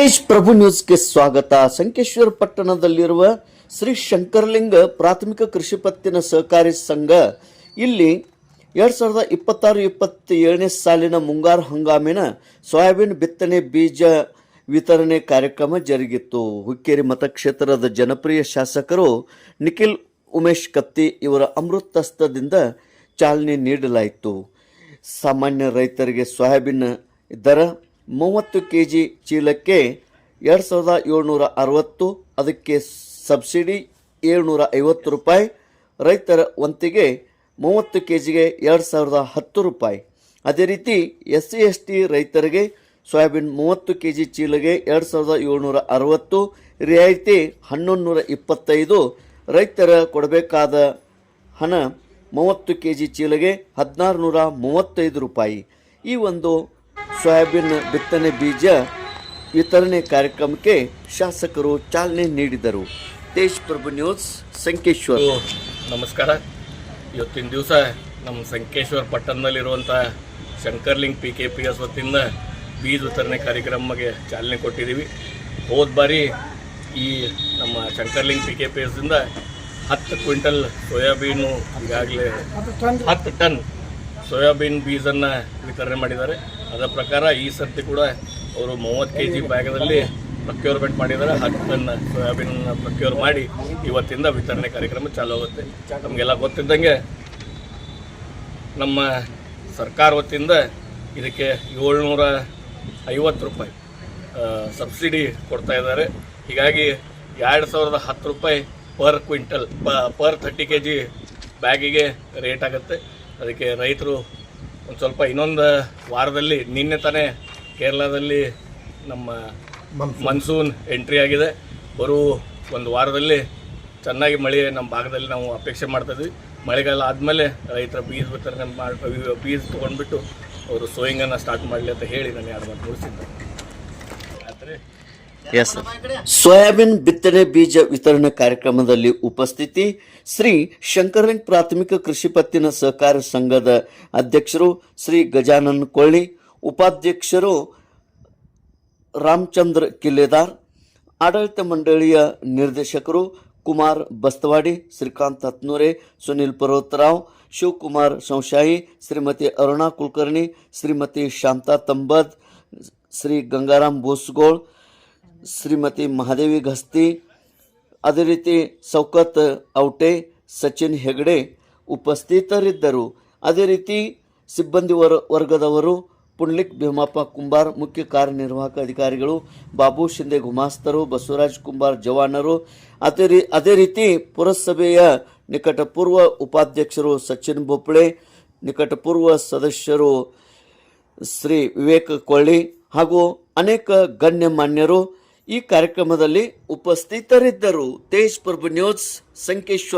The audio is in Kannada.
ತೇಜ್ ಪ್ರಭು ನ್ಯೂಸ್ಗೆ ಸ್ವಾಗತ. ಸಂಕೇಶ್ವರ ಪಟ್ಟಣದಲ್ಲಿರುವ ಶ್ರೀ ಶಂಕರಲಿಂಗ ಪ್ರಾಥಮಿಕ ಕೃಷಿ ಪತ್ತಿನ ಸಹಕಾರಿ ಸಂಘ ಇಲ್ಲಿ 2026-27ನೇ ಸಾಲಿನ ಮುಂಗಾರು ಹಂಗಾಮಿನ ಸೋಯಾಬೀನ್ ಬಿತ್ತನೆ ಬೀಜ ವಿತರಣೆ ಕಾರ್ಯಕ್ರಮ ಜರುಗಿತು. ಹುಕ್ಕೇರಿ ಮತಕ್ಷೇತ್ರದ ಜನಪ್ರಿಯ ಶಾಸಕರು ನಿಖಿಲ್ ಉಮೇಶ್ ಕತ್ತಿ ಇವರ ಅಮೃತಹಸ್ತದಿಂದ ಚಾಲನೆ ನೀಡಲಾಯಿತು. ಸಾಮಾನ್ಯ ರೈತರಿಗೆ ಸೋಯಾಬೀನ್ ದರ 30 kg ಚೀಲಕ್ಕೆ 2760, ಅದಕ್ಕೆ ಸಬ್ಸಿಡಿ 750 ರೂಪಾಯಿ. ರೈತರ ವಂತಿಗೆ 30 kgಗೆ 2010 ರೂಪಾಯಿ. ಅದೇ ರೀತಿ SC/ST ರೈತರಿಗೆ ಸೋಯಾಬೀನ್ 30 kg ಚೀಲಗೆ 2760, ರಿಯಾಯಿತಿ 1125. ರೈತರ ಕೊಡಬೇಕಾದ ಹಣ 30 kg ಚೀಲಗೆ 1635 ರೂಪಾಯಿ. ಈ ಒಂದು ಸೋಯಾಬೀನ್ ಬಿತ್ತನೆ ಬೀಜ ವಿತರಣೆ ಕಾರ್ಯಕ್ರಮಕ್ಕೆ ಶಾಸಕರು ಚಾಲನೆ ನೀಡಿದರು. ತೇಜ್ ಪ್ರಭು ನ್ಯೂಸ್, ಸಂಕೇಶ್ವರ. ನಮಸ್ಕಾರ. ಇವತ್ತಿನ ದಿವಸ ನಮ್ಮ ಸಂಕೇಶ್ವರ ಪಟ್ಟಣದಲ್ಲಿರುವಂಥ ಶಂಕರ್ಲಿಂಗ್ PKPS ವತಿಯಿಂದ ಬೀಜ ವಿತರಣೆ ಕಾರ್ಯಕ್ರಮಕ್ಕೆ ಚಾಲನೆ ಕೊಟ್ಟಿದ್ದೀವಿ. ಹೋದ ಬಾರಿ ಈ ನಮ್ಮ ಶಂಕರ್ಲಿಂಗ್ PKPSದಿಂದ 10 ಕ್ವಿಂಟಲ್ ಸೋಯಾಬೀನು, ಈಗಾಗಲೇ 10 ಟನ್ ಸೋಯಾಬೀನ್ ಬೀಜನ್ನು ವಿತರಣೆ ಮಾಡಿದ್ದಾರೆ. ಅದರ ಪ್ರಕಾರ ಈ ಸರ್ತಿ ಕೂಡ ಅವರು 30 kg ಬ್ಯಾಗದಲ್ಲಿ ಪ್ರಕ್ಯೂರ್ಮೆಂಟ್ ಮಾಡಿದ್ದಾರೆ. 10 ಟನ್ ಸೋಯಾಬೀನನ್ನು ಪ್ರಕ್ಯೂರ್ ಮಾಡಿ ಇವತ್ತಿಂದ ವಿತರಣೆ ಕಾರ್ಯಕ್ರಮ ಚಾಲೂ ಆಗುತ್ತೆ. ನಮಗೆಲ್ಲ ಗೊತ್ತಿದ್ದಂಗೆ ನಮ್ಮ ಸರ್ಕಾರ ವತಿಯಿಂದ ಇದಕ್ಕೆ 750 ರೂಪಾಯಿ ಸಬ್ಸಿಡಿ ಕೊಡ್ತಾ ಇದ್ದಾರೆ. ಹೀಗಾಗಿ 2010 ರೂಪಾಯಿ ಪರ್ ಕ್ವಿಂಟಲ್ ಪರ್ 30 kg ಬ್ಯಾಗಿಗೆ ರೇಟ್ ಆಗುತ್ತೆ. ಅದಕ್ಕೆ ರೈತರು ಒಂದು ಸ್ವಲ್ಪ ಇನ್ನೊಂದು ವಾರದಲ್ಲಿ, ನಿನ್ನೆ ತಾನೇ ಕೇರಳದಲ್ಲಿ ನಮ್ಮ ಮನ್ಸೂನ್ ಎಂಟ್ರಿ ಆಗಿದೆ. ಒಂದು ವಾರದಲ್ಲಿ ಚೆನ್ನಾಗಿ ಮಳೆ ನಮ್ಮ ಭಾಗದಲ್ಲಿ ನಾವು ಅಪೇಕ್ಷೆ ಮಾಡ್ತಾಯಿದ್ವಿ. ಮಳೆಗಾಲ ಆದಮೇಲೆ ರೈತರ ಬೀಜ ವಿತರಣೆ ಬೀಜ ತೊಗೊಂಡ್ಬಿಟ್ಟು ಅವರು ಸೋಯಿಂಗನ್ನು ಸ್ಟಾರ್ಟ್ ಮಾಡಲಿ ಅಂತ ಹೇಳಿ ನಾನು 2 ಮಾತು ಮುಗಿಸಿದ್ದೆ. ಸೋಯಾಬೀನ್ ಬಿತ್ತನೆ ಬೀಜ ವಿತರಣೆ ಕಾರ್ಯಕ್ರಮದಲ್ಲಿ ಉಪಸ್ಥಿತಿ ಶ್ರೀ ಶಂಕರಲಿಂಗ ಪ್ರಾಥಮಿಕ ಕೃಷಿ ಪತ್ತಿನ ಸಹಕಾರಿ ಸಂಘದ ಅಧ್ಯಕ್ಷರು ಶ್ರೀ ಗಜಾನನ್ ಕೊಳ್ಳಿ, ಉಪಾಧ್ಯಕ್ಷರು ರಾಮಚಂದ್ರ ಕಿಲ್ಲೆದಾರ್, ಆಡಳಿತ ಮಂಡಳಿಯ ನಿರ್ದೇಶಕರು ಕುಮಾರ್ ಬಸ್ತವಾಡಿ, ಶ್ರೀಕಾಂತ್ ಹತ್ನೂರೆ, ಸುನಿಲ್ ಪರ್ವತರಾವ್, ಶಿವಕುಮಾರ್ ಸಂಶಾಯಿ, ಶ್ರೀಮತಿ ಅರುಣಾ ಕುಲಕರ್ಣಿ, ಶ್ರೀಮತಿ ಶಾಂತಾ ತಂಬದ್, ಶ್ರೀ ಗಂಗಾರಾಮ್ ಬೋಸ್ಗೋಳ್, ಶ್ರೀಮತಿ ಮಹಾದೇವಿ ಘಸ್ತಿ, ಅದೇ ರೀತಿ ಸೌಕತ್ ಔಟೆ, ಸಚಿನ್ ಹೆಗಡೆ ಉಪಸ್ಥಿತರಿದ್ದರು. ಅದೇ ರೀತಿ ಸಿಬ್ಬಂದಿ ವರ್ಗದವರು ಪುಂಡ್ಲಿಕ್ ಭೀಮಪ್ಪ ಕುಂಬಾರ್, ಮುಖ್ಯ ಕಾರ್ಯನಿರ್ವಾಹಕ ಅಧಿಕಾರಿಗಳು ಬಾಬು ಶಿಂದೆ ಗುಮಾಸ್ತರು, ಬಸವರಾಜ್ ಕುಂಬಾರ್ ಜವಾನರು, ಅದೇ ರೀತಿ ಪುರಸಭೆಯ ನಿಕಟಪೂರ್ವ ಉಪಾಧ್ಯಕ್ಷರು ಸಚಿನ್ ಬೊಪ್ಪಳೆ, ನಿಕಟಪೂರ್ವ ಸದಸ್ಯರು ಶ್ರೀ ವಿವೇಕ್ ಕೊಳ್ಳಿ ಹಾಗೂ ಅನೇಕ ಗಣ್ಯಮಾನ್ಯರು ಈ ಕಾರ್ಯಕ್ರಮದಲ್ಲಿ ಉಪಸ್ಥಿತರಿದ್ದರು. ತೇಜ್ ಪ್ರಭು ನ್ಯೂಸ್, ಸಂಕೇಶ್ವರ.